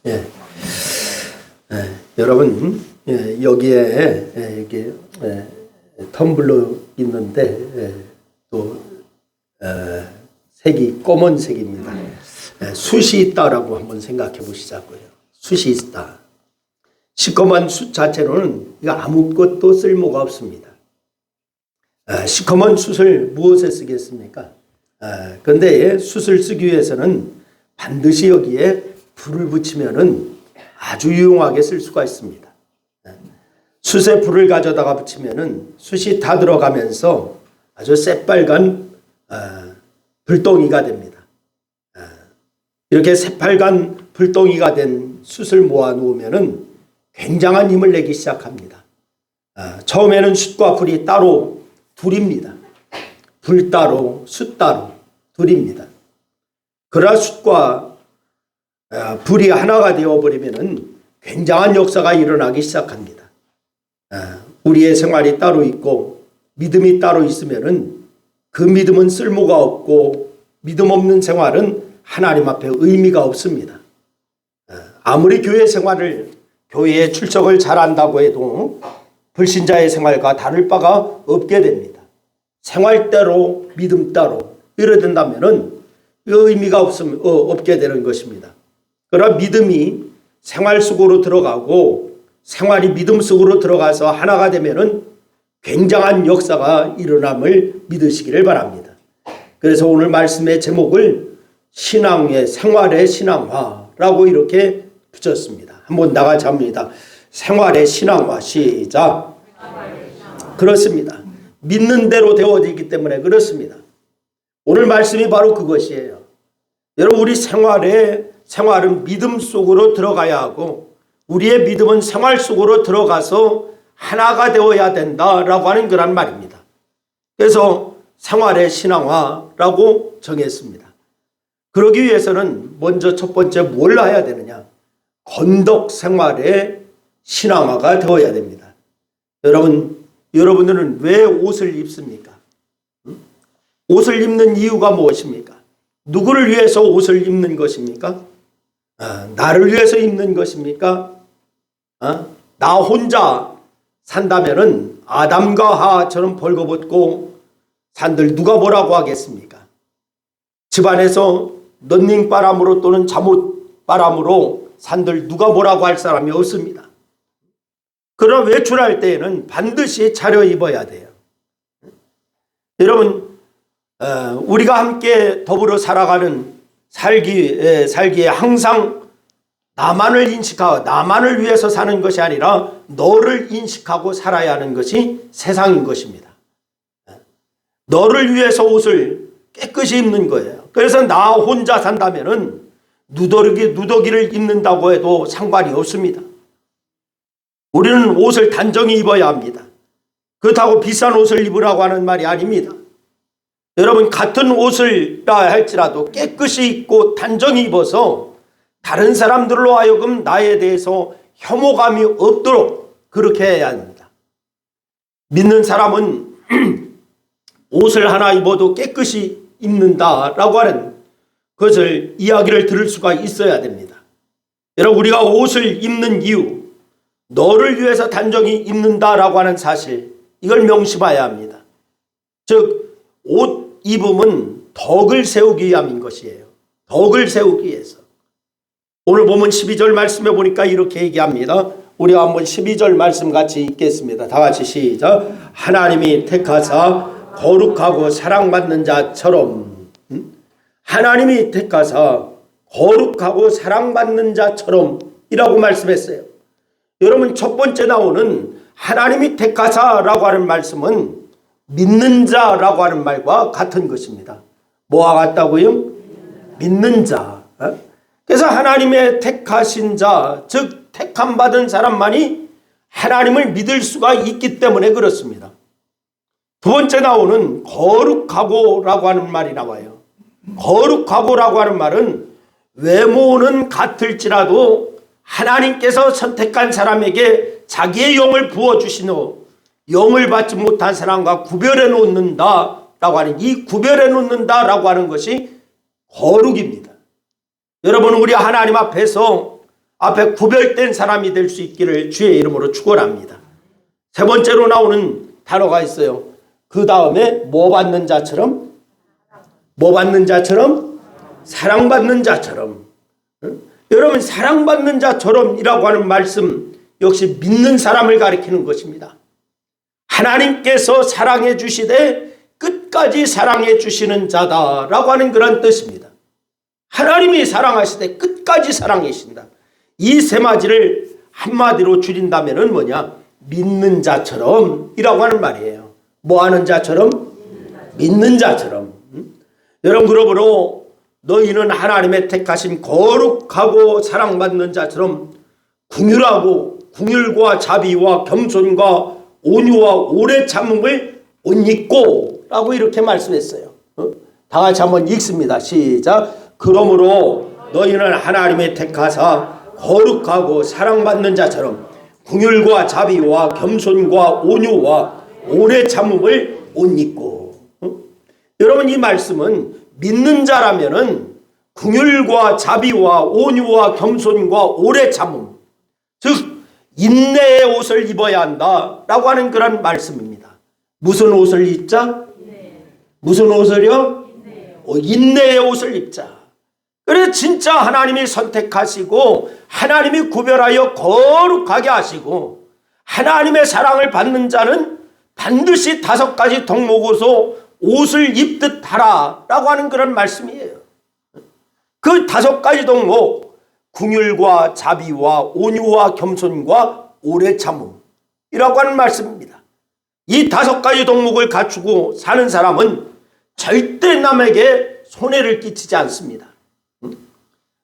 예. 여러분, 여기에 이렇게 텀블러 있는데 또 색이 검은색입니다. 숯이 있다라고 한번 생각해 보시자고요. 숯이 있다. 시커먼 숯 자체로는 이거 아무것도 쓸모가 없습니다. 시커먼 숯을 무엇에 쓰겠습니까? 그런데 숯을 쓰기 위해서는 반드시 여기에 불을 붙이면은 아주 유용하게 쓸 수가 있습니다. 숯에 불을 가져다가 붙이면은 숯이 다 들어가면서 아주 새빨간 불덩이가 됩니다. 이렇게 새빨간 불덩이가 된 숯을 모아 놓으면은 굉장한 힘을 내기 시작합니다. 처음에는 숯과 불이 따로 둘입니다. 불 따로 숯 따로 둘입니다. 그러나 숯과 불이 하나가 되어버리면 굉장한 역사가 일어나기 시작합니다. 우리의 생활이 따로 있고 믿음이 따로 있으면 그 믿음은 쓸모가 없고 믿음 없는 생활은 하나님 앞에 의미가 없습니다. 아무리 교회 생활을 교회에 출석을 잘한다고 해도 불신자의 생활과 다를 바가 없게 됩니다. 생활 따로 믿음 따로 이래 된다면 의미가 없게 되는 것입니다. 그러나 믿음이 생활 속으로 들어가고 생활이 믿음 속으로 들어가서 하나가 되면 굉장한 역사가 일어남을 믿으시기를 바랍니다. 그래서 오늘 말씀의 제목을 신앙의 생활의 신앙화라고 이렇게 붙였습니다. 한번 나같이 합니다. 생활의 신앙화. 시작. 그렇습니다. 믿는 대로 되어지기 때문에 그렇습니다. 오늘 말씀이 바로 그것이에요. 여러분, 우리 생활은 믿음 속으로 들어가야 하고 우리의 믿음은 생활 속으로 들어가서 하나가 되어야 된다라고 하는 그런 말입니다. 그래서 생활의 신앙화라고 정했습니다. 그러기 위해서는 먼저 첫 번째 뭘 해야 되느냐? 건덕 생활의 신앙화가 되어야 됩니다. 여러분들은 왜 옷을 입습니까? 옷을 입는 이유가 무엇입니까? 누구를 위해서 옷을 입는 것입니까? 나를 위해서 입는 것입니까? 나 혼자 산다면은 아담과 하처럼 벌거벗고 산들 누가 뭐라고 하겠습니까? 집안에서 런닝바람으로 또는 잠옷바람으로 산들 누가 뭐라고 할 사람이 없습니다. 그러나 외출할 때에는 반드시 차려입어야 돼요. 여러분, 우리가 함께 더불어 살아가는 살기에 항상 나만을 인식하고 나만을 위해서 사는 것이 아니라 너를 인식하고 살아야 하는 것이 세상인 것입니다. 너를 위해서 옷을 깨끗이 입는 거예요. 그래서 나 혼자 산다면은 누더기를 입는다고 해도 상관이 없습니다. 우리는 옷을 단정히 입어야 합니다. 그렇다고 비싼 옷을 입으라고 하는 말이 아닙니다. 여러분, 같은 옷을 할지라도 깨끗이 입고 단정히 입어서 다른 사람들로 하여금 나에 대해서 혐오감이 없도록 그렇게 해야 합니다. 믿는 사람은 옷을 하나 입어도 깨끗이 입는다라고 하는 그것을 이야기를 들을 수가 있어야 됩니다. 여러분, 우리가 옷을 입는 이유, 너를 위해서 단정히 입는다라고 하는 사실, 이걸 명심해야 합니다. 즉, 옷 입음은 덕을 세우기 위함인 것이에요. 덕을 세우기 위해서. 오늘 보면 12절 말씀에 보니까 이렇게 얘기합니다. 우리가 한번 12절 말씀 같이 읽겠습니다. 다 같이 시작. 하나님이 택하사 거룩하고 사랑받는 자처럼, 하나님이 택하사 거룩하고 사랑받는 자처럼 이라고 말씀했어요. 여러분, 첫 번째 나오는 하나님이 택하사라고 하는 말씀은 믿는 자라고 하는 말과 같은 것입니다. 뭐와 같다고요? 믿는 자. 그래서 하나님의 택하신 자, 즉 택함 받은 사람만이 하나님을 믿을 수가 있기 때문에 그렇습니다. 두 번째 나오는 거룩하고라고 하는 말이 나와요. 거룩하고라고 하는 말은 외모는 같을지라도 하나님께서 선택한 사람에게 자기의 영을 부어주신 후 영을 받지 못한 사람과 구별해 놓는다라고 하는, 이 구별해 놓는다라고 하는 것이 거룩입니다. 여러분, 우리 하나님 앞에서 앞에 구별된 사람이 될 수 있기를 주의 이름으로 축원합니다. 세 번째로 나오는 단어가 있어요. 그 다음에 뭐 받는 자처럼? 뭐 받는 자처럼? 사랑받는 자처럼. 여러분, 사랑받는 자처럼이라고 하는 말씀 역시 믿는 사람을 가리키는 것입니다. 하나님께서 사랑해 주시되 끝까지 사랑해 주시는 자다라고 하는 그런 뜻입니다. 하나님이 사랑하시되 끝까지 사랑하신다. 이 세 마디를 한마디로 줄인다면 뭐냐? 믿는 자처럼 이라고 하는 말이에요. 뭐 하는 자처럼? 믿는 자처럼. 여러분, 그러므로 너희는 하나님의 택하신 거룩하고 사랑받는 자처럼 궁율과 자비와 겸손과 온유와 오래 참음을 옷 입고 라고 이렇게 말씀했어요. 다 같이 한번 읽습니다. 시작. 그러므로 너희는 하나님의 택하사 거룩하고 사랑받는 자처럼 궁율과 자비와 겸손과 온유와 오래 참음을 옷 입고. 여러분, 이 말씀은 믿는 자라면은 궁율과 자비와 온유와 겸손과 오래 참음, 즉 인내의 옷을 입어야 한다라고 하는 그런 말씀입니다. 무슨 옷을 입자? 무슨 옷을요? 인내의 옷을 입자. 그래서 진짜 하나님이 선택하시고 하나님이 구별하여 거룩하게 하시고 하나님의 사랑을 받는 자는 반드시 5가지 덕목으로 옷을 입듯 하라라고 하는 그런 말씀이에요. 그 5가지 덕목, 궁율과 자비와 온유와 겸손과 오래 참음이라고 하는 말씀입니다. 이 5가지 덕목을 갖추고 사는 사람은 절대 남에게 손해를 끼치지 않습니다.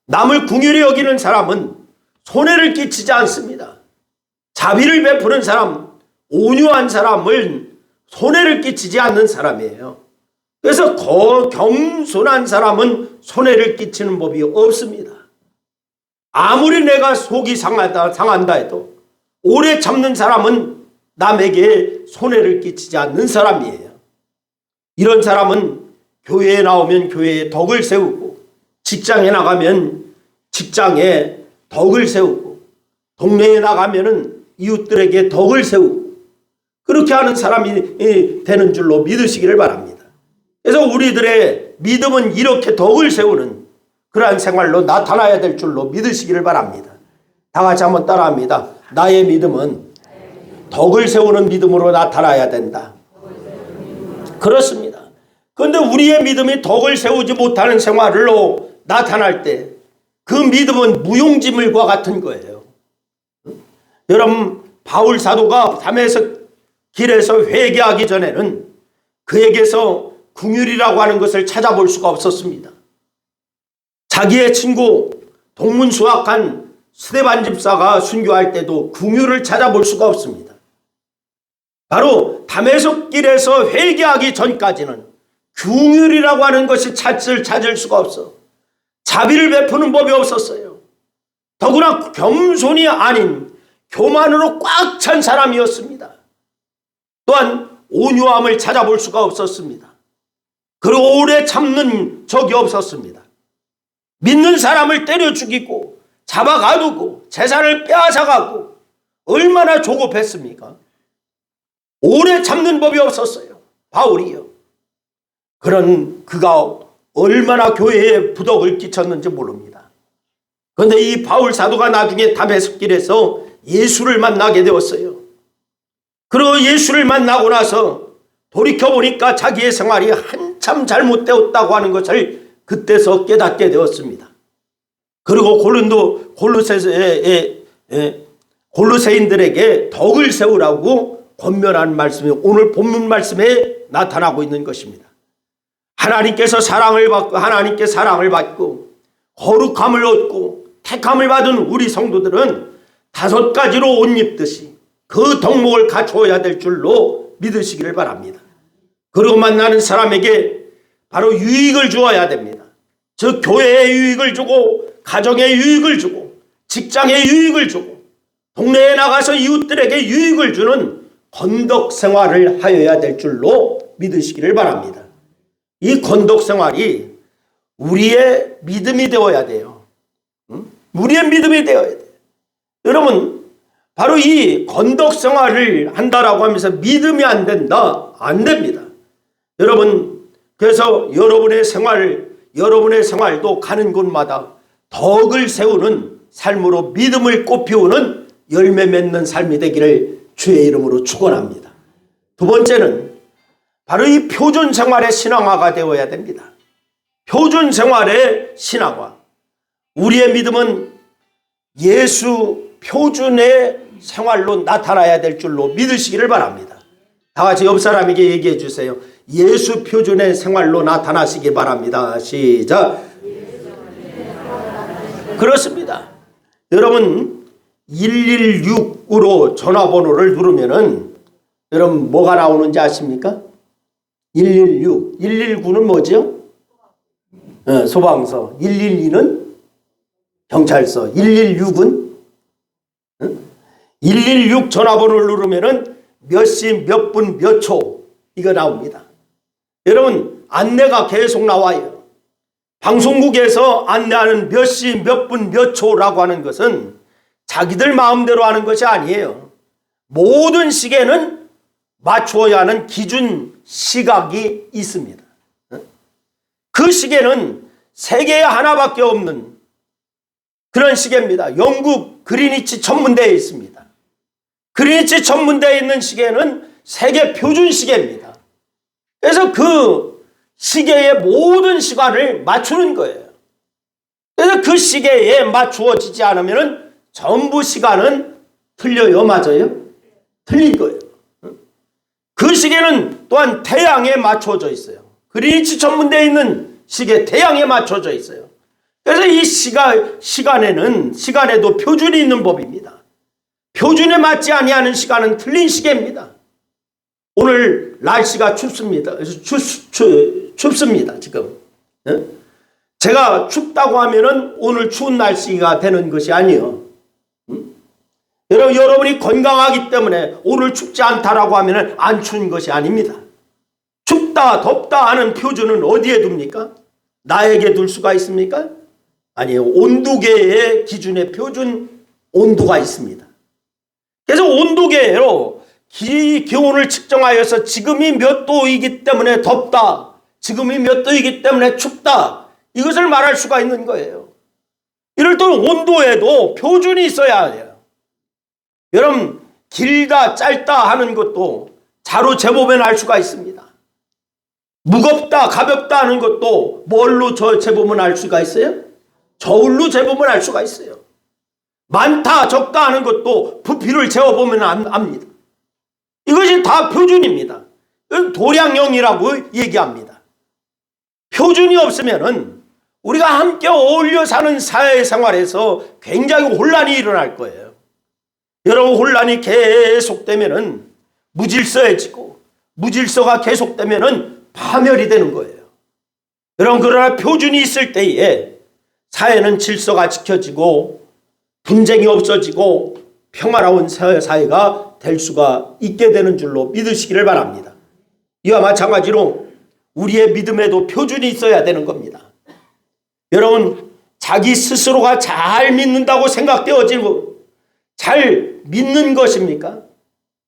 남을 궁휼히 여기는 사람은 손해를 끼치지 않습니다. 자비를 베푸는 사람, 온유한 사람은 손해를 끼치지 않는 사람이에요. 그래서 겸손한 사람은 손해를 끼치는 법이 없습니다. 아무리 내가 속이 상한다 해도 오래 참는 사람은 남에게 손해를 끼치지 않는 사람이에요. 이런 사람은 교회에 나오면 교회에 덕을 세우고, 직장에 나가면 직장에 덕을 세우고, 동네에 나가면 이웃들에게 덕을 세우고, 그렇게 하는 사람이 되는 줄로 믿으시기를 바랍니다. 그래서 우리들의 믿음은 이렇게 덕을 세우는 그러한 생활로 나타나야 될 줄로 믿으시기를 바랍니다. 다 같이 한번 따라합니다. 나의 믿음은 덕을 세우는 믿음으로 나타나야 된다. 그렇습니다. 그런데 우리의 믿음이 덕을 세우지 못하는 생활로 나타날 때 그 믿음은 무용지물과 같은 거예요. 여러분, 바울 사도가 다메섹 길에서 회개하기 전에는 그에게서 궁율이라고 하는 것을 찾아볼 수가 없었습니다. 자기의 친구 동문수학한 스데반 집사가 순교할 때도 궁율을 찾아볼 수가 없습니다. 바로 다메섹 길에서 회개하기 전까지는 궁율이라고 하는 것이 찾을 수가 없어. 자비를 베푸는 법이 없었어요. 더구나 겸손이 아닌 교만으로 꽉 찬 사람이었습니다. 또한 온유함을 찾아볼 수가 없었습니다. 그리고 오래 참는 적이 없었습니다. 믿는 사람을 때려 죽이고 잡아가두고 재산을 빼앗아가고 얼마나 조급했습니까? 오래 참는 법이 없었어요. 바울이요. 그런 그가 얼마나 교회에 부덕을 끼쳤는지 모릅니다. 그런데 이 바울 사도가 나중에 다메섹 길에서 예수를 만나게 되었어요. 그리고 예수를 만나고 나서 돌이켜보니까 자기의 생활이 한참 잘못되었다고 하는 것을 그때서 깨닫게 되었습니다. 그리고 골로새인들에게 덕을 세우라고 권면한 말씀이 오늘 본문 말씀에 나타나고 있는 것입니다. 하나님께서 사랑을 받고 하나님께 사랑을 받고 거룩함을 얻고 택함을 받은 우리 성도들은 5가지로 옷 입듯이 그 덕목을 갖추어야 될 줄로 믿으시기를 바랍니다. 그리고 만나는 사람에게 바로 유익을 주어야 됩니다. 즉 교회에 유익을 주고 가정에 유익을 주고 직장에 유익을 주고 동네에 나가서 이웃들에게 유익을 주는 건덕 생활을 하여야 될 줄로 믿으시기를 바랍니다. 이 건덕 생활이 우리의 믿음이 되어야 돼요. 우리의 믿음이 되어야 돼요. 여러분, 바로 이 건덕 생활을 한다라고 하면서 믿음이 안 된다? 안 됩니다. 여러분, 그래서 여러분의 생활도 가는 곳마다 덕을 세우는 삶으로 믿음을 꽃피우는 열매 맺는 삶이 되기를 주의 이름으로 축원합니다. 두 번째는 바로 이 표준 생활의 신앙화가 되어야 됩니다. 표준 생활의 신앙화. 우리의 믿음은 예수 표준의 생활로 나타나야 될 줄로 믿으시기를 바랍니다. 다 같이 옆 사람에게 얘기해 주세요. 예수 표준의 생활로 나타나시기 바랍니다. 시작. 그렇습니다. 여러분, 116으로 전화번호를 누르면은 여러분 뭐가 나오는지 아십니까? 116. 119는 뭐죠? 소방서. 112는 경찰서. 116은 116 전화번호를 누르면은 몇 시, 몇 분, 몇 초 이거 나옵니다. 여러분, 안내가 계속 나와요. 방송국에서 안내하는 몇 시, 몇 분, 몇 초라고 하는 것은 자기들 마음대로 하는 것이 아니에요. 모든 시계는 맞추어야 하는 기준 시각이 있습니다. 그 시계는 세계에 하나밖에 없는 그런 시계입니다. 영국 그리니치 천문대에 있습니다. 그리니치 천문대에 있는 시계는 세계 표준 시계입니다. 그래서 그 시계의 모든 시간을 맞추는 거예요. 그래서 그 시계에 맞추어지지 않으면 전부 시간은 틀려요, 맞아요? 틀린 거예요. 그 시계는 또한 태양에 맞춰져 있어요. 그리니치 천문대에 있는 시계 태양에 맞춰져 있어요. 그래서 이 시간에도 표준이 있는 법입니다. 표준에 맞지 아니하는 시간은 틀린 시계입니다. 오늘 날씨가 춥습니다. 그래서 춥습니다, 지금. 제가 춥다고 하면은 오늘 추운 날씨가 되는 것이 아니에요. 여러분이 건강하기 때문에 오늘 춥지 않다라고 하면은 안 추운 것이 아닙니다. 춥다, 덥다 하는 표준은 어디에 둡니까? 나에게 둘 수가 있습니까? 아니에요. 온도계의 기준의 표준 온도가 있습니다. 그래서 온도계로 기온을 측정하여서 지금이 몇 도이기 때문에 덥다, 지금이 몇 도이기 때문에 춥다, 이것을 말할 수가 있는 거예요. 이럴 때 온도에도 표준이 있어야 해요. 여러분, 길다 짧다 하는 것도 자로 재보면 알 수가 있습니다. 무겁다 가볍다 하는 것도 뭘로 재보면 알 수가 있어요? 저울로 재보면 알 수가 있어요. 많다 적다 하는 것도 부피를 재어보면 압니다. 이것이 다 표준입니다. 도량형이라고 얘기합니다. 표준이 없으면은 우리가 함께 어울려 사는 사회생활에서 굉장히 혼란이 일어날 거예요. 여러분, 혼란이 계속되면은 무질서해지고, 무질서가 계속되면은 파멸이 되는 거예요. 여러분, 그러나 표준이 있을 때에 사회는 질서가 지켜지고 분쟁이 없어지고 평화로운 사회가 될 수가 있게 되는 줄로 믿으시기를 바랍니다. 이와 마찬가지로 우리의 믿음에도 표준이 있어야 되는 겁니다. 여러분, 자기 스스로가 잘 믿는다고 생각되어지고 잘 믿는 것입니까?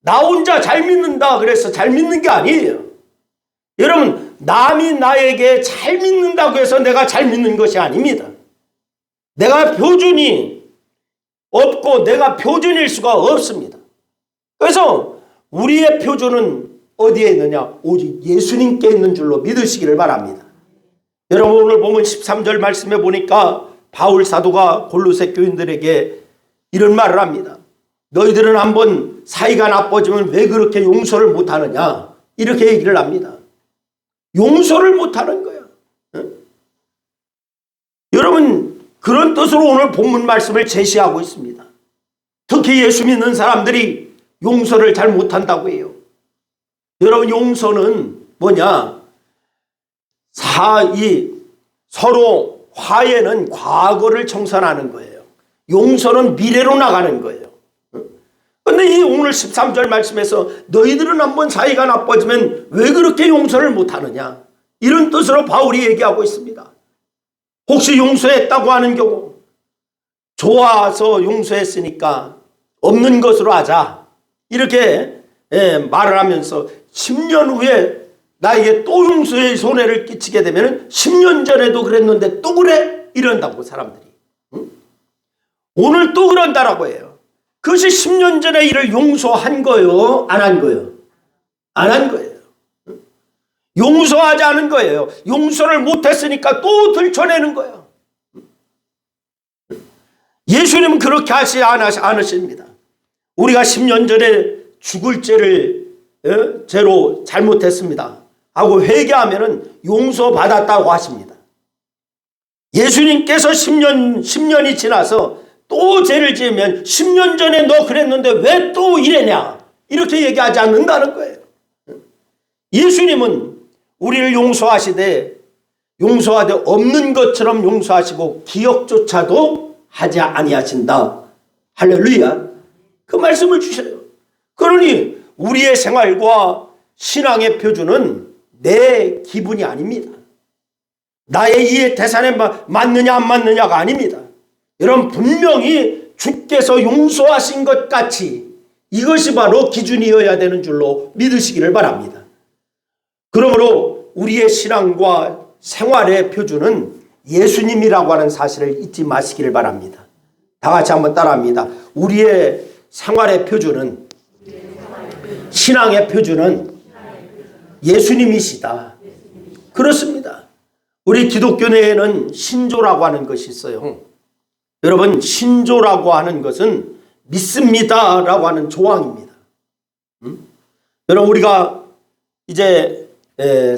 나 혼자 잘 믿는다 그래서 잘 믿는 게 아니에요. 여러분, 남이 나에게 잘 믿는다고 해서 내가 잘 믿는 것이 아닙니다. 내가 표준이 없고 내가 표준일 수가 없습니다. 그래서 우리의 표준은 어디에 있느냐? 오직 예수님께 있는 줄로 믿으시기를 바랍니다. 여러분, 오늘 보면 13절 말씀에 보니까 바울 사도가 골로새 교인들에게 이런 말을 합니다. 너희들은 한번 사이가 나빠지면 왜 그렇게 용서를 못하느냐? 이렇게 얘기를 합니다. 용서를 못하는 거야. 여러분, 그런 뜻으로 오늘 본문 말씀을 제시하고 있습니다. 특히 예수 믿는 사람들이 용서를 잘 못한다고 해요. 여러분, 용서는 뭐냐? 서로 화해는 과거를 청산하는 거예요. 용서는 미래로 나가는 거예요. 그런데 이 오늘 13절 말씀에서 너희들은 한번 사이가 나빠지면 왜 그렇게 용서를 못하느냐? 이런 뜻으로 바울이 얘기하고 있습니다. 혹시 용서했다고 하는 경우 좋아서 용서했으니까 없는 것으로 하자, 이렇게 말을 하면서 10년 후에 나에게 또 용서의 손해를 끼치게 되면 10년 전에도 그랬는데 또 그래? 이런다고 사람들이. 응? 오늘 또 그런다라고 해요. 그것이 10년 전에 이를 용서한 거요? 안 한 거요? 안 한 거예요. 응? 용서하지 않은 거예요. 용서를 못했으니까 또 들춰내는 거예요. 예수님은 그렇게 하지 않으십니다. 우리가 10년 전에 죽을 죄로 잘못했습니다 하고 회개하면은 용서받았다고 하십니다. 예수님께서 10년이 지나서 또 죄를 지으면 10년 전에 너 그랬는데 왜 또 이래냐, 이렇게 얘기하지 않는다는 거예요. 예수님은 우리를 용서하시되 없는 것처럼 용서하시고 기억조차도 하지 아니하신다. 할렐루야. 그 말씀을 주셔요. 그러니 우리의 생활과 신앙의 표준은 내 기분이 아닙니다. 나의 이해 태산에 맞느냐 안 맞느냐가 아닙니다. 여러분, 분명히 주께서 용서하신 것 같이 이것이 바로 기준이어야 되는 줄로 믿으시기를 바랍니다. 그러므로 우리의 신앙과 생활의 표준은 예수님이라고 하는 사실을 잊지 마시기를 바랍니다. 다 같이 한번 따라합니다. 우리의 생활의 표준은, 신앙의 표준은 예수님이시다. 그렇습니다. 우리 기독교 내에는 신조라고 하는 것이 있어요. 여러분, 신조라고 하는 것은 믿습니다라고 하는 조항입니다. 여러분, 우리가 이제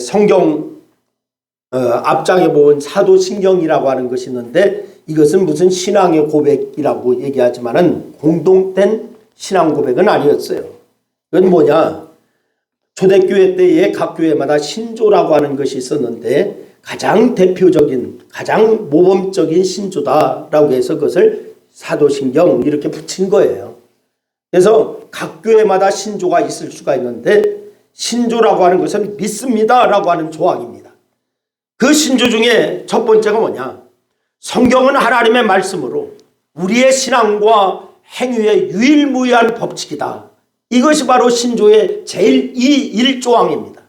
성경 앞장에 보면 사도신경이라고 하는 것이 있는데, 이것은 무슨 신앙의 고백이라고 얘기하지만은 공동된 신앙 고백은 아니었어요. 그건 뭐냐? 초대교회 때에 각 교회마다 신조라고 하는 것이 있었는데, 가장 대표적인, 가장 모범적인 신조다라고 해서 그것을 사도신경 이렇게 붙인 거예요. 그래서 각 교회마다 신조가 있을 수가 있는데, 신조라고 하는 것은 믿습니다라고 하는 조항입니다. 그 신조 중에 첫 번째가 뭐냐? 성경은 하나님의 말씀으로 우리의 신앙과 행위의 유일무이한 법칙이다. 이것이 바로 신조의 제일 1조항입니다.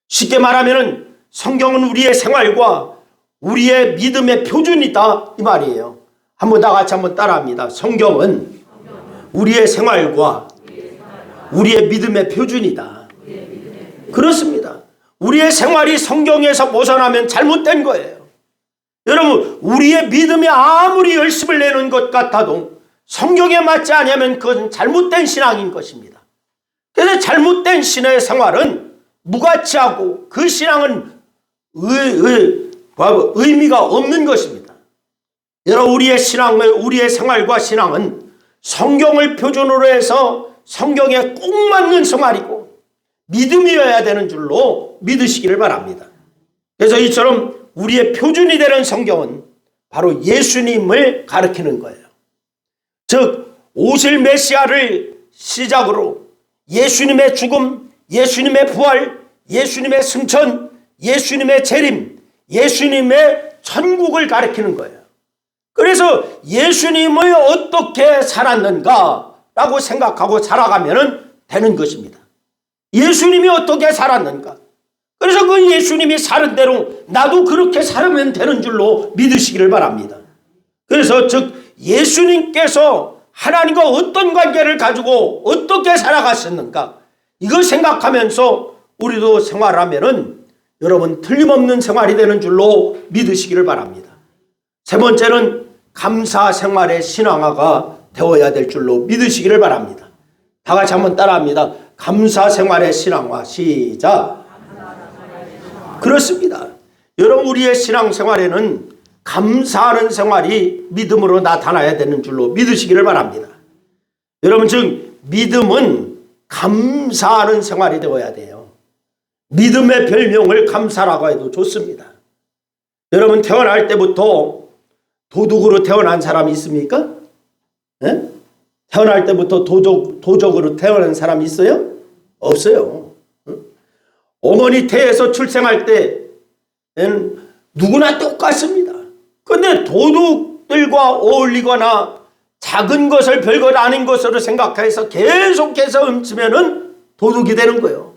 쉽게 말하면 성경은 우리의 생활과 우리의 믿음의 표준이다, 이 말이에요. 한번 다 같이 한번 따라합니다. 성경은 우리의 생활과 우리의 믿음의 표준이다. 그렇습니다. 우리의 생활이 성경에서 벗어나면 잘못된 거예요. 여러분, 우리의 믿음이 아무리 열심을 내는 것 같아도 성경에 맞지 않으면 그것은 잘못된 신앙인 것입니다. 그래서 잘못된 신의 생활은 무가치하고 그 신앙은 의미가 없는 것입니다. 여러분, 우리의 생활과 신앙은 성경을 표준으로 해서 성경에 꼭 맞는 생활이고 믿음이어야 되는 줄로 믿으시기를 바랍니다. 그래서 이처럼 우리의 표준이 되는 성경은 바로 예수님을 가리키는 거예요. 즉, 오실 메시아를 시작으로 예수님의 죽음, 예수님의 부활, 예수님의 승천, 예수님의 재림, 예수님의 천국을 가리키는 거예요. 그래서 예수님을 어떻게 살았는가라고 생각하고 살아가면 되는 것입니다. 예수님이 어떻게 살았는가? 그래서 그 예수님이 사는 대로 나도 그렇게 살면 되는 줄로 믿으시기를 바랍니다. 그래서 즉, 예수님께서 하나님과 어떤 관계를 가지고 어떻게 살아가셨는가, 이걸 생각하면서 우리도 생활하면은 여러분 틀림없는 생활이 되는 줄로 믿으시기를 바랍니다. 세 번째는 감사 생활의 신앙화가 되어야 될 줄로 믿으시기를 바랍니다. 다 같이 한번 따라합니다. 감사 생활의 신앙화. 시작. 그렇습니다. 여러분, 우리의 신앙생활에는 감사하는 생활이 믿음으로 나타나야 되는 줄로 믿으시기를 바랍니다. 여러분, 즉 믿음은 감사하는 생활이 되어야 돼요. 믿음의 별명을 감사라고 해도 좋습니다. 여러분, 태어날 때부터 도둑으로 태어난 사람이 있습니까? 네? 태어날 때부터 도적으로 태어난 사람이 있어요? 없어요. 어머니 태에서 출생할 때는 누구나 똑같습니다. 그런데 도둑 가족들과 어울리거나 작은 것을 별것 아닌 것으로 생각해서 계속해서 훔치면은 도둑이 되는 거예요.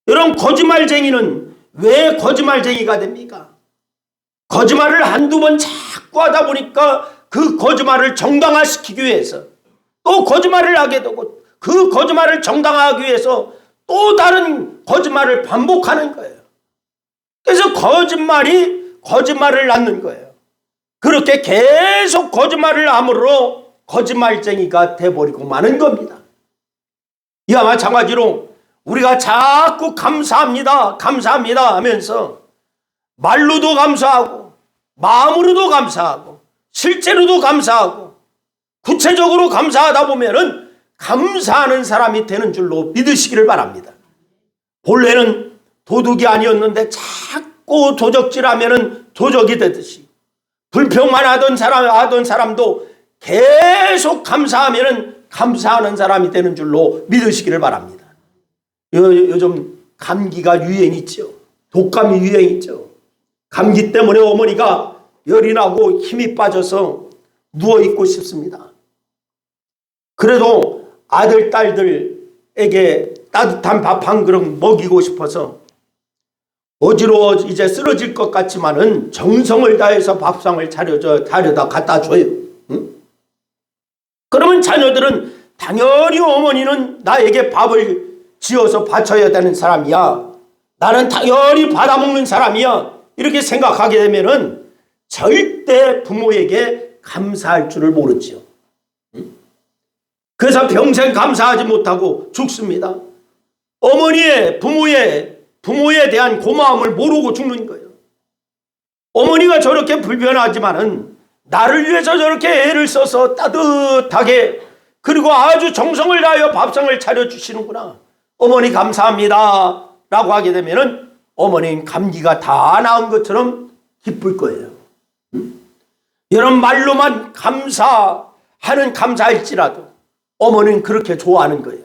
여러분, 거짓말쟁이는 왜 거짓말쟁이가 됩니까? 거짓말을 한두 번 자꾸 하다 보니까 그 거짓말을 정당화시키기 위해서 또 거짓말을 하게 되고, 그 거짓말을 정당화하기 위해서 또 다른 거짓말을 반복하는 거예요. 그래서 거짓말이 거짓말을 낳는 거예요. 그렇게 계속 거짓말을 함으로 거짓말쟁이가 돼버리고 마는 겁니다. 이와 마찬가지로 우리가 자꾸 감사합니다, 감사합니다 하면서 말로도 감사하고 마음으로도 감사하고 실제로도 감사하고 구체적으로 감사하다 보면은 감사하는 사람이 되는 줄로 믿으시기를 바랍니다. 본래는 도둑이 아니었는데 자꾸 도적질하면은 도적이 되듯이, 불평만 하던 사람도 계속 감사하면은 감사하는 사람이 되는 줄로 믿으시기를 바랍니다. 요즘 감기가 유행이죠. 독감이 유행이죠. 감기 때문에 어머니가 열이 나고 힘이 빠져서 누워있고 싶습니다. 그래도 아들, 딸들에게 따뜻한 밥 한 그릇 먹이고 싶어서 어지러워 이제 쓰러질 것 같지만은 정성을 다해서 밥상을 차려다 갖다 줘요. 응? 그러면 자녀들은 당연히 어머니는 나에게 밥을 지어서 바쳐야 되는 사람이야, 나는 당연히 받아먹는 사람이야, 이렇게 생각하게 되면은 절대 부모에게 감사할 줄을 모르지요. 그래서 평생 감사하지 못하고 죽습니다. 어머니의 부모에 대한 고마움을 모르고 죽는 거예요. 어머니가 저렇게 불편하지만은 나를 위해서 저렇게 애를 써서 따뜻하게, 그리고 아주 정성을 다하여 밥상을 차려주시는구나, 어머니 감사합니다 라고 하게 되면은 어머니는 감기가 다 나은 것처럼 기쁠 거예요. 여러분, 말로만 감사하는 감사일지라도 어머니는 그렇게 좋아하는 거예요.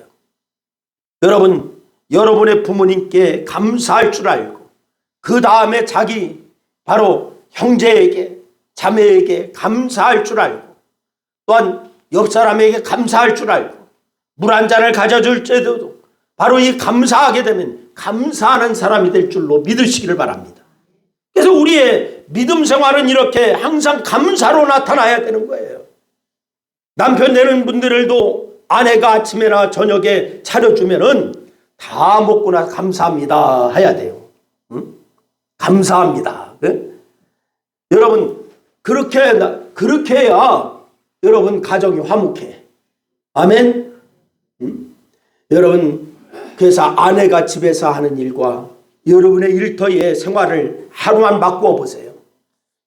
여러분, 여러분의 부모님께 감사할 줄 알고 그 다음에 자기 바로 형제에게, 자매에게 감사할 줄 알고, 또한 옆 사람에게 감사할 줄 알고 물 한 잔을 가져줄 때도 바로 이 감사하게 되면 감사하는 사람이 될 줄로 믿으시기를 바랍니다. 그래서 우리의 믿음 생활은 이렇게 항상 감사로 나타나야 되는 거예요. 남편 되는 분들도 아내가 아침에나 저녁에 차려주면은 다 먹고 나서 감사합니다 해야 돼요. 응? 감사합니다. 네? 여러분, 그렇게 해야 여러분 가정이 화목해. 아멘. 응? 여러분, 그래서 아내가 집에서 하는 일과 여러분의 일터의 생활을 하루만 바꾸어 보세요.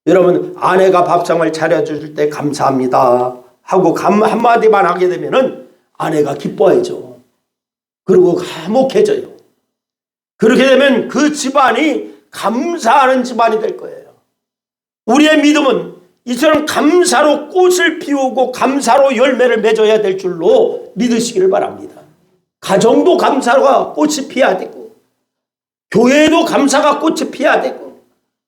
여러분, 아내가 밥상을 차려줄 때 감사합니다 하고 한마디만 하게 되면은 아내가 기뻐하죠. 그리고 화목해져요. 그렇게 되면 그 집안이 감사하는 집안이 될 거예요. 우리의 믿음은 이처럼 감사로 꽃을 피우고 감사로 열매를 맺어야 될 줄로 믿으시기를 바랍니다. 가정도 감사가 꽃이 피어야 되고, 교회도 감사가 꽃이 피어야 되고,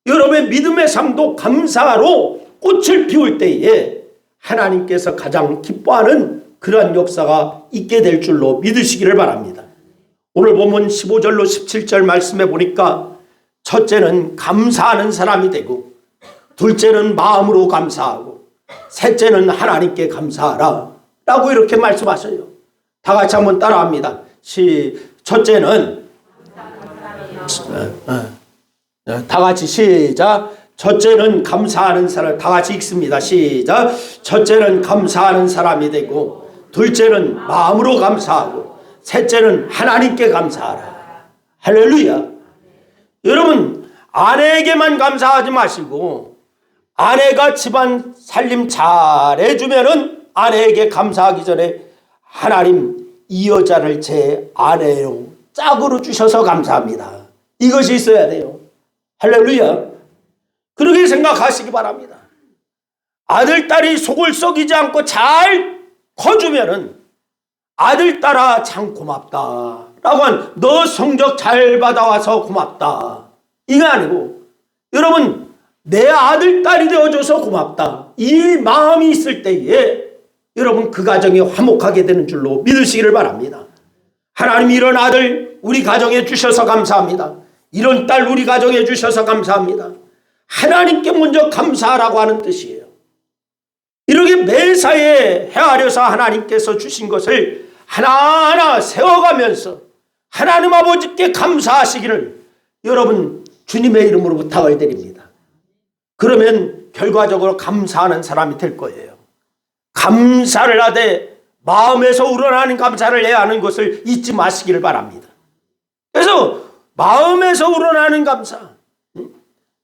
여러분의 믿음의 삶도 감사로 꽃을 피울 때에 하나님께서 가장 기뻐하는 그러한 역사가 있게 될 줄로 믿으시기를 바랍니다. 오늘 본문 15절로 17절 말씀해 보니까 첫째는 감사하는 사람이 되고, 둘째는 마음으로 감사하고, 셋째는 하나님께 감사하라 라고 이렇게 말씀하셔요. 다 같이 한번 따라합니다. 첫째는 다 같이 시작. 첫째는 감사하는 사람. 다 같이 읽습니다. 시작. 첫째는 감사하는 사람이 되고, 둘째는 마음으로 감사하고, 셋째는 하나님께 감사하라. 할렐루야. 여러분, 아내에게만 감사하지 마시고 아내가 집안 살림 잘해주면은 아내에게 감사하기 전에 하나님, 이 여자를 제 아내로 짝으로 주셔서 감사합니다, 이것이 있어야 돼요. 할렐루야. 그렇게 생각하시기 바랍니다. 아들, 딸이 속을 썩이지 않고 잘 커주면은 아들, 딸아 참 고맙다 라고 한, 너 성적 잘 받아와서 고맙다, 이거 아니고, 여러분, 내 아들, 딸이 되어줘서 고맙다. 이 마음이 있을 때에 여러분 그 가정이 화목하게 되는 줄로 믿으시기를 바랍니다. 하나님 이런 아들 우리 가정에 주셔서 감사합니다. 이런 딸 우리 가정에 주셔서 감사합니다. 하나님께 먼저 감사하라고 하는 뜻이에요. 이렇게 매사에 헤아려서 하나님께서 주신 것을 하나하나 세워가면서 하나님 아버지께 감사하시기를 여러분 주님의 이름으로 부탁을 드립니다. 그러면 결과적으로 감사하는 사람이 될 거예요. 감사를 하되 마음에서 우러나는 감사를 해야 하는 것을 잊지 마시기를 바랍니다. 그래서 마음에서 우러나는 감사,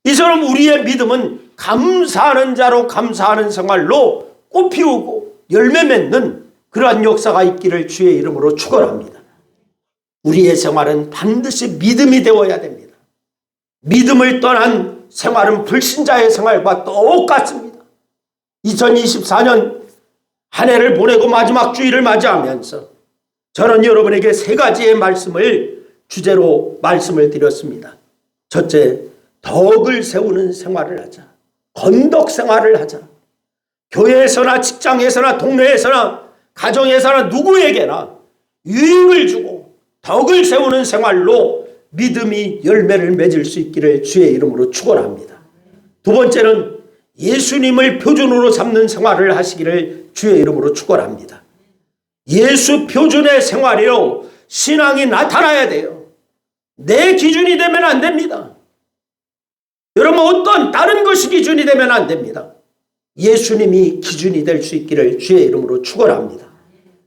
이처럼 우리의 믿음은 감사하는 자로 감사하는 생활로 꽃피우고 열매 맺는 그러한 역사가 있기를 주의 이름으로 축원합니다. 우리의 생활은 반드시 믿음이 되어야 됩니다. 믿음을 떠난 생활은 불신자의 생활과 똑같습니다. 2024년 한 해를 보내고 마지막 주일을 맞이하면서 저는 여러분에게 세 가지의 말씀을 주제로 말씀을 드렸습니다. 첫째, 덕을 세우는 생활을 하자. 건덕 생활을 하자. 교회에서나 직장에서나 동네에서나 가정에서나 누구에게나 유익을 주고 덕을 세우는 생활로 믿음이 열매를 맺을 수 있기를 주의 이름으로 축원합니다. 두 번째는 예수님을 표준으로 삼는 생활을 하시기를 주의 이름으로 축원합니다. 예수 표준의 생활이요, 신앙이 나타나야 돼요. 내 기준이 되면 안 됩니다. 여러분 어떤 다른 것이 기준이 되면 안 됩니다. 예수님이 기준이 될 수 있기를 주의 이름으로 축원합니다.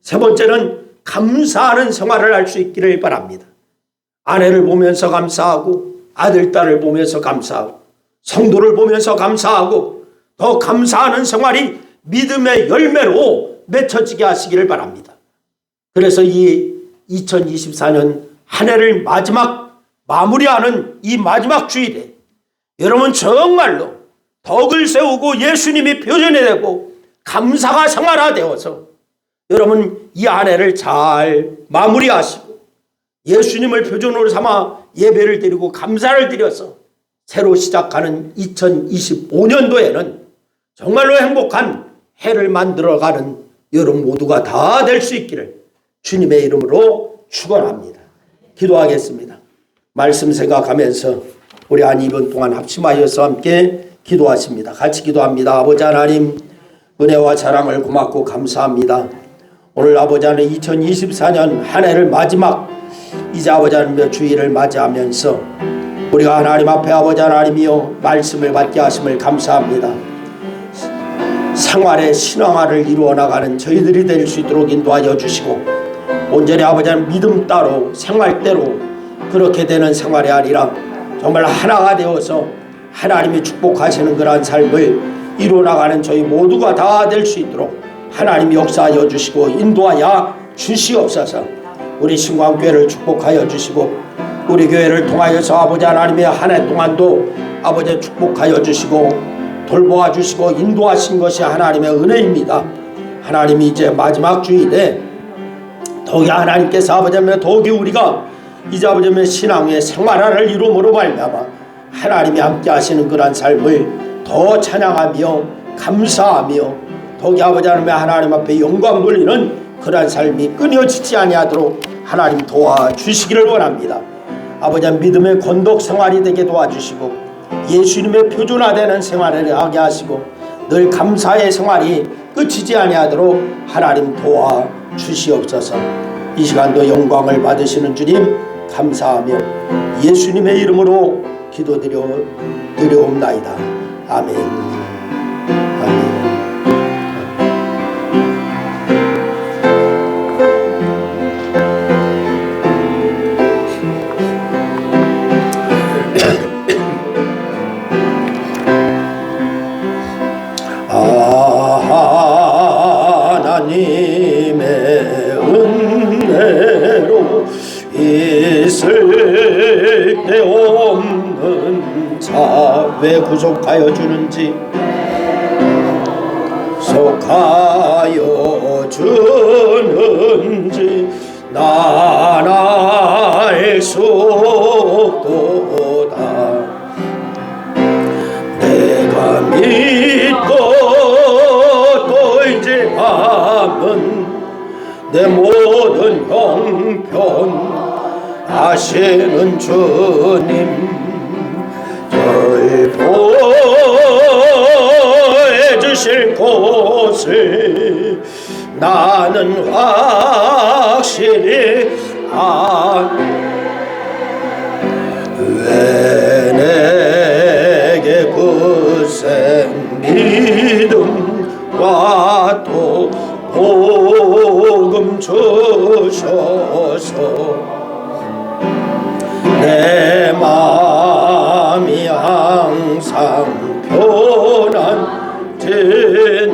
세 번째는 감사하는 생활을 할 수 있기를 바랍니다. 아내를 보면서 감사하고 아들, 딸을 보면서 감사하고 성도를 보면서 감사하고 더 감사하는 생활이 믿음의 열매로 맺혀지게 하시기를 바랍니다. 그래서 이 2024년 한 해를 마무리하는 이 마지막 주일에 여러분 정말로 덕을 세우고 예수님이 표준이 되고 감사가 생활화되어서 여러분 이 한 해를 잘 마무리하시고 예수님을 표준으로 삼아 예배를 드리고 감사를 드려서 새로 시작하는 2025년도에는 정말로 행복한 해를 만들어가는 여러분 모두가 다 될 수 있기를 주님의 이름으로 축원합니다. 기도하겠습니다. 말씀 생각하면서 우리 한 2분 동안 합심하여서 함께 기도하십니다. 같이 기도합니다. 아버지 하나님, 은혜와 사랑을 고맙고 감사합니다. 오늘 아버지 하나님 2024년 한 해를 마지막 이제 아버지 하나님의 주일을 맞이하면서 우리가 하나님 앞에 아버지 하나님이여 말씀을 받게 하심을 감사합니다. 생활의 신앙화를 이루어 나가는 저희들이 될 수 있도록 인도하여 주시고 온전히 아버지 하나님 믿음 따로 생활대로 그렇게 되는 생활이 아니라 정말 하나가 되어서 하나님이 축복하시는 그러한 삶을 이루어 나가는 저희 모두가 다 될 수 있도록 하나님이 역사하여 주시고 인도하여 주시옵소서. 우리 신광교회를 축복하여 주시고 우리 교회를 통하여서 아버지 하나님의 한 해 동안도 아버지 축복하여 주시고 돌보아 주시고 인도하신 것이 하나님의 은혜입니다. 하나님이 이제 마지막 주일에 더욱이 하나님께서 아버지 하나님 더욱이 우리가 이제 아버지 하나님의 신앙의 생활화를 이루므로 말미암아 하나님이 함께 하시는 그러한 삶을 더 찬양하며 감사하며 더욱이 아버지 하나님 앞에 영광 돌리는 그러한 삶이 끊어지지 아니하도록 하나님 도와주시기를 원합니다. 아버지 믿음의 건덕 생활이 되게 도와주시고 예수님의 표준화되는 생활을 하게 하시고 늘 감사의 생활이 끝이지 아니하도록 하나님 도와주시옵소서. 이 시간도 영광을 받으시는 주님 감사하며 예수님의 이름으로 기도드려옵나이다. 아멘. 아멘. 하나님의 은혜로 있을 데 없는 자 왜 구속하여 주는지 속하여 주는지 난 알 수 없도다. 내 위함은 내 모든 형편 아시는 주님 절 보호해 주실 곳을 나는 확실히 왜 내게 굳센 믿음과 또 복음 주셔서 내 마음이 항상 편한지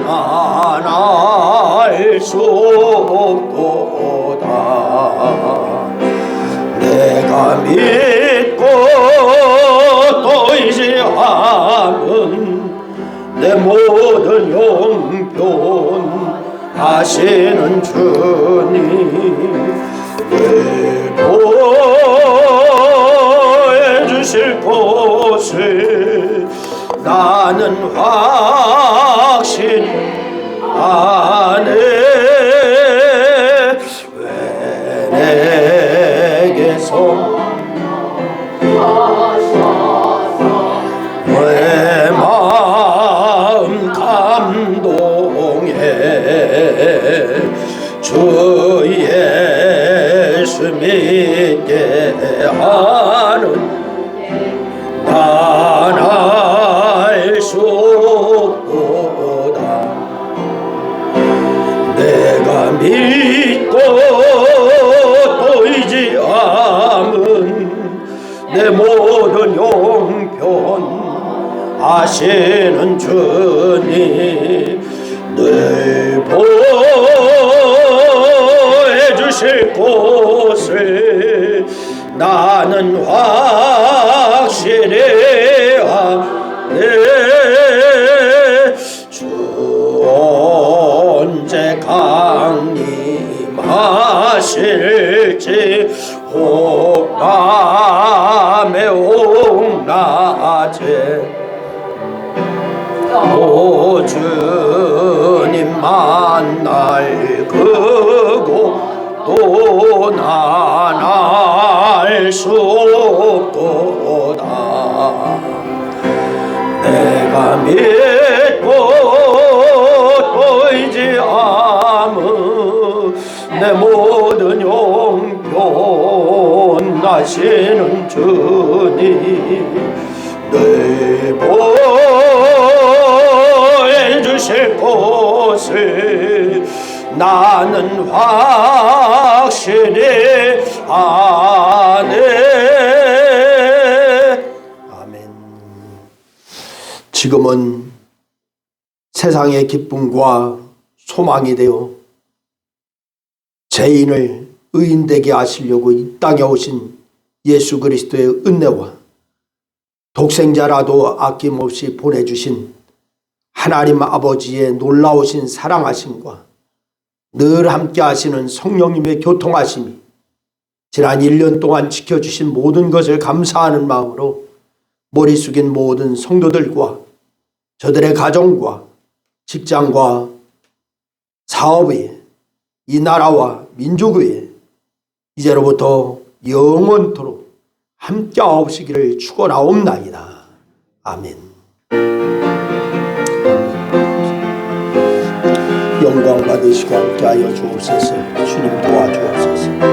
난 알 수 없도다. 내가 믿고 또 의지함은 내 모든 용변 아시는 주님 늘 보호해 주실 곳을 나는 확신하네. 왜 내게서 내 마음 감동해 주 예수 믿게 하는 난 알 수 없도다. 내가 믿고 또 의지함은 내 모든 용편 아시는 주님 늘 보호해 주실 곳을 나는 확실히 하네. 주 언제 강림하실지 혹남의 홍낮에 오 주님 만날 그곳 또 난 알 수 없도다. 내가 믿고 또 의지함은 내 모든 용변 아시는 주님 늘 보호해 주실 곳을 나는 확실히 아네. 아멘. 지금은 세상의 기쁨과 소망이 되어 죄인을 의인되게 하시려고 이 땅에 오신 예수 그리스도의 은혜와 독생자라도 아낌없이 보내주신 하나님 아버지의 놀라우신 사랑하심과 늘 함께 하시는 성령님의 교통하심이 지난 1년 동안 지켜주신 모든 것을 감사하는 마음으로 머리 숙인 모든 성도들과 저들의 가정과 직장과 사업에 이 나라와 민족 위에 이제로부터 영원토록 함께 하옵시기를 축원하옵나이다. 아멘. 영광 받으시고 함께하여 주옵소서. 주님 도와주옵소서.